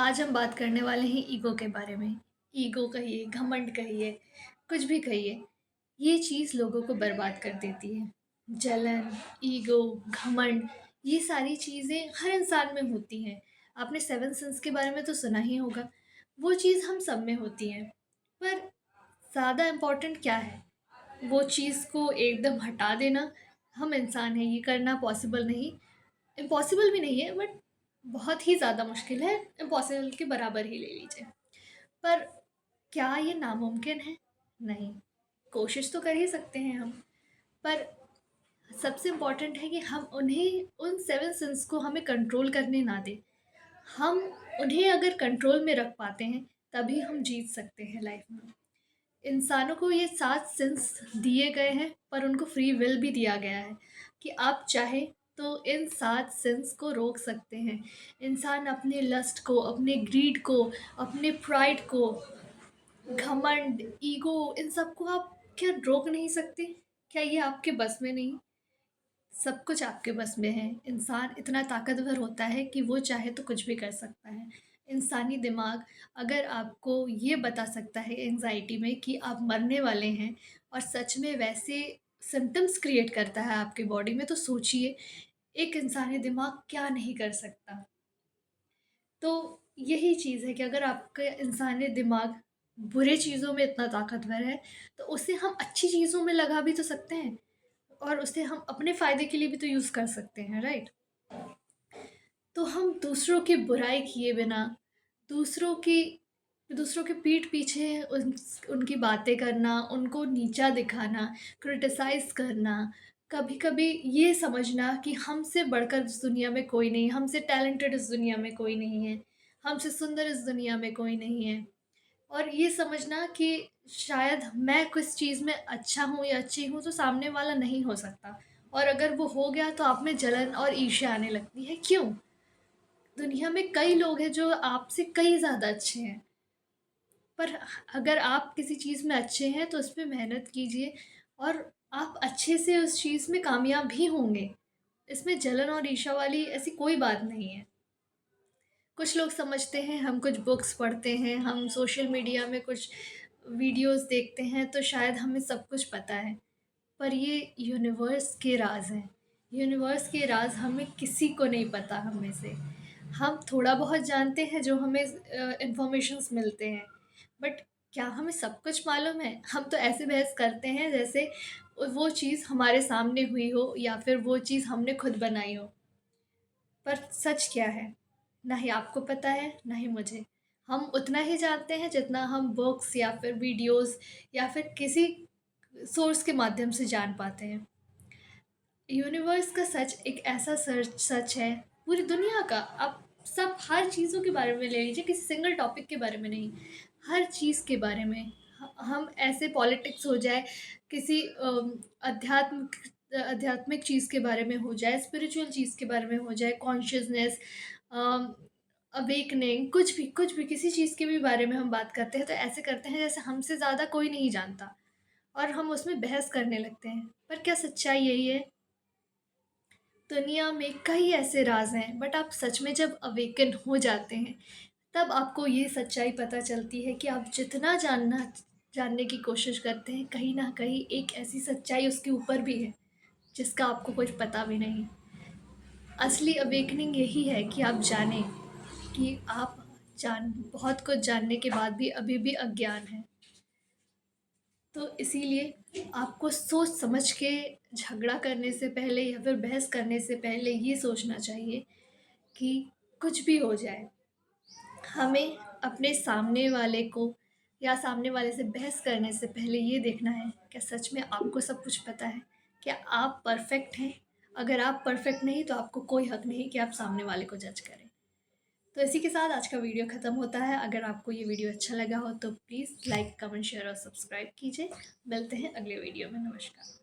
आज हम बात करने वाले हैं ईगो के बारे में। ईगो कहिए, घमंड कहिए, कुछ भी कहिए, ये चीज़ लोगों को बर्बाद कर देती है। जलन, ईगो, घमंड, ये सारी चीज़ें हर इंसान में होती हैं। आपने सेवन सिंस के बारे में तो सुना ही होगा, वो चीज़ हम सब में होती है। पर ज़्यादा इम्पोर्टेंट क्या है? वो चीज़ को एकदम हटा देना, हम इंसान हैं, ये करना पॉसिबल नहीं, इम्पॉसिबल भी नहीं है, बट बहुत ही ज़्यादा मुश्किल है, इम्पॉसिबल के बराबर ही ले लीजिए। पर क्या ये नामुमकिन है? नहीं, कोशिश तो कर ही सकते हैं हम। पर सबसे इम्पोर्टेंट है कि हम उन्हें उन सेवन सिंस को हमें कंट्रोल करने ना दें। हम उन्हें अगर कंट्रोल में रख पाते हैं, तभी हम जीत सकते हैं लाइफ में। इंसानों को ये 7 सेंस दिए गए हैं, पर उनको फ्री विल भी दिया गया है कि आप चाहें तो इन 7 सेंस को रोक सकते हैं। इंसान अपने लस्ट को, अपने ग्रीड को, अपने प्राइड को, घमंड, ईगो, इन सब को आप क्या रोक नहीं सकते? क्या ये आपके बस में नहीं? सब कुछ आपके बस में है। इंसान इतना ताकतवर होता है कि वो चाहे तो कुछ भी कर सकता है। इंसानी दिमाग अगर आपको ये बता सकता है एंग्ज़ायटी में कि आप मरने वाले हैं और सच में वैसे सिम्पटम्स क्रिएट करता है आपकी बॉडी में, तो सोचिए एक इंसानी दिमाग क्या नहीं कर सकता। तो यही चीज़ है कि अगर आपका इंसानी दिमाग बुरे चीज़ों में इतना ताकतवर है, तो उसे हम अच्छी चीज़ों में लगा भी तो सकते हैं और उसे हम अपने फ़ायदे के लिए भी तो यूज़ कर सकते हैं, राइट? तो हम दूसरों की बुराई किए बिना, दूसरों की दूसरों के पीठ पीछे उनकी बातें करना, उनको नीचा दिखाना, क्रिटिसाइज़ करना, कभी-कभी ये समझना कि हमसे बढ़कर इस दुनिया में कोई नहीं है, हमसे टैलेंटेड इस दुनिया में कोई नहीं है, हमसे सुंदर इस दुनिया में कोई नहीं है। और ये समझना कि शायद मैं किस चीज़ में अच्छा हूँ या अच्छी हूँ, तो सामने वाला नहीं हो सकता, और अगर वो हो गया तो आप में जलन और ईर्ष्या आने लगती है। क्यों? दुनिया में कई लोग हैं जो आपसे कहीं ज़्यादा अच्छे हैं, पर अगर आप किसी चीज़ में अच्छे हैं तो उस पे मेहनत कीजिए और आप अच्छे से उस चीज़ में कामयाब भी होंगे। इसमें जलन और ईर्ष्या वाली ऐसी कोई बात नहीं है। कुछ लोग समझते हैं हम कुछ बुक्स पढ़ते हैं, हम सोशल मीडिया में कुछ वीडियोज़ देखते हैं तो शायद हमें सब कुछ पता है। पर ये यूनिवर्स के राज़ हैं। यूनिवर्स के राज़ हमें किसी को नहीं पता हम में से। हम थोड़ा बहुत जानते हैं जो हमें इन्फॉर्मेशंस मिलते हैं। बट क्या हमें सब कुछ मालूम है? हम तो ऐसे बहस करते हैं जैसे वो चीज़ हमारे सामने हुई हो या फिर वो चीज़ हमने खुद बनाई हो। पर सच क्या है? ना ही आपको पता है, ना ही मुझे। हम उतना ही जानते हैं जितना हम बुक्स या फिर वीडियोज़ या फिर किसी सोर्स के माध्यम से जान पाते हैं। यूनिवर्स का सच एक ऐसा सच है, पूरी दुनिया का। आप सब हर चीज़ों के बारे में ले लीजिए, किसी सिंगल टॉपिक के बारे में नहीं, हर चीज़ के बारे में। हम ऐसे पॉलिटिक्स हो जाए, किसी आध्यात्मिक चीज़ के बारे में हो जाए, स्पिरिचुअल चीज़ के बारे में हो जाए, कॉन्शियसनेस, अवेकनिंग, कुछ भी किसी चीज़ के भी बारे में हम बात करते हैं तो ऐसे करते हैं जैसे हमसे ज़्यादा कोई नहीं जानता, और हम उसमें बहस करने लगते हैं। पर क्या सच्चाई यही है? दुनिया में कई ऐसे राज़ हैं, बट आप सच में जब अवेकन हो जाते हैं, तब आपको ये सच्चाई पता चलती है कि आप जितना जानने की कोशिश करते हैं, कहीं न कहीं एक ऐसी सच्चाई उसके ऊपर भी है, जिसका आपको कुछ पता भी नहीं। असली अवेकनिंग यही है कि आप जानें कि आप बहुत कुछ जानने के बाद भी अभी भी अज्ञान हैं। तो इसीलिए आपको सोच समझ के झगड़ा करने से पहले या फिर बहस करने से पहले ये सोचना चाहिए कि कुछ भी हो जाए, हमें अपने सामने वाले को या सामने वाले से बहस करने से पहले ये देखना है, क्या सच में आपको सब कुछ पता है? क्या आप परफेक्ट हैं? अगर आप परफेक्ट नहीं, तो आपको कोई हक नहीं कि आप सामने वाले को जज करें। तो इसी के साथ आज का वीडियो ख़त्म होता है। अगर आपको ये वीडियो अच्छा लगा हो तो प्लीज़ लाइक, कमेंट, शेयर और सब्सक्राइब कीजिए। मिलते हैं अगले वीडियो में। नमस्कार।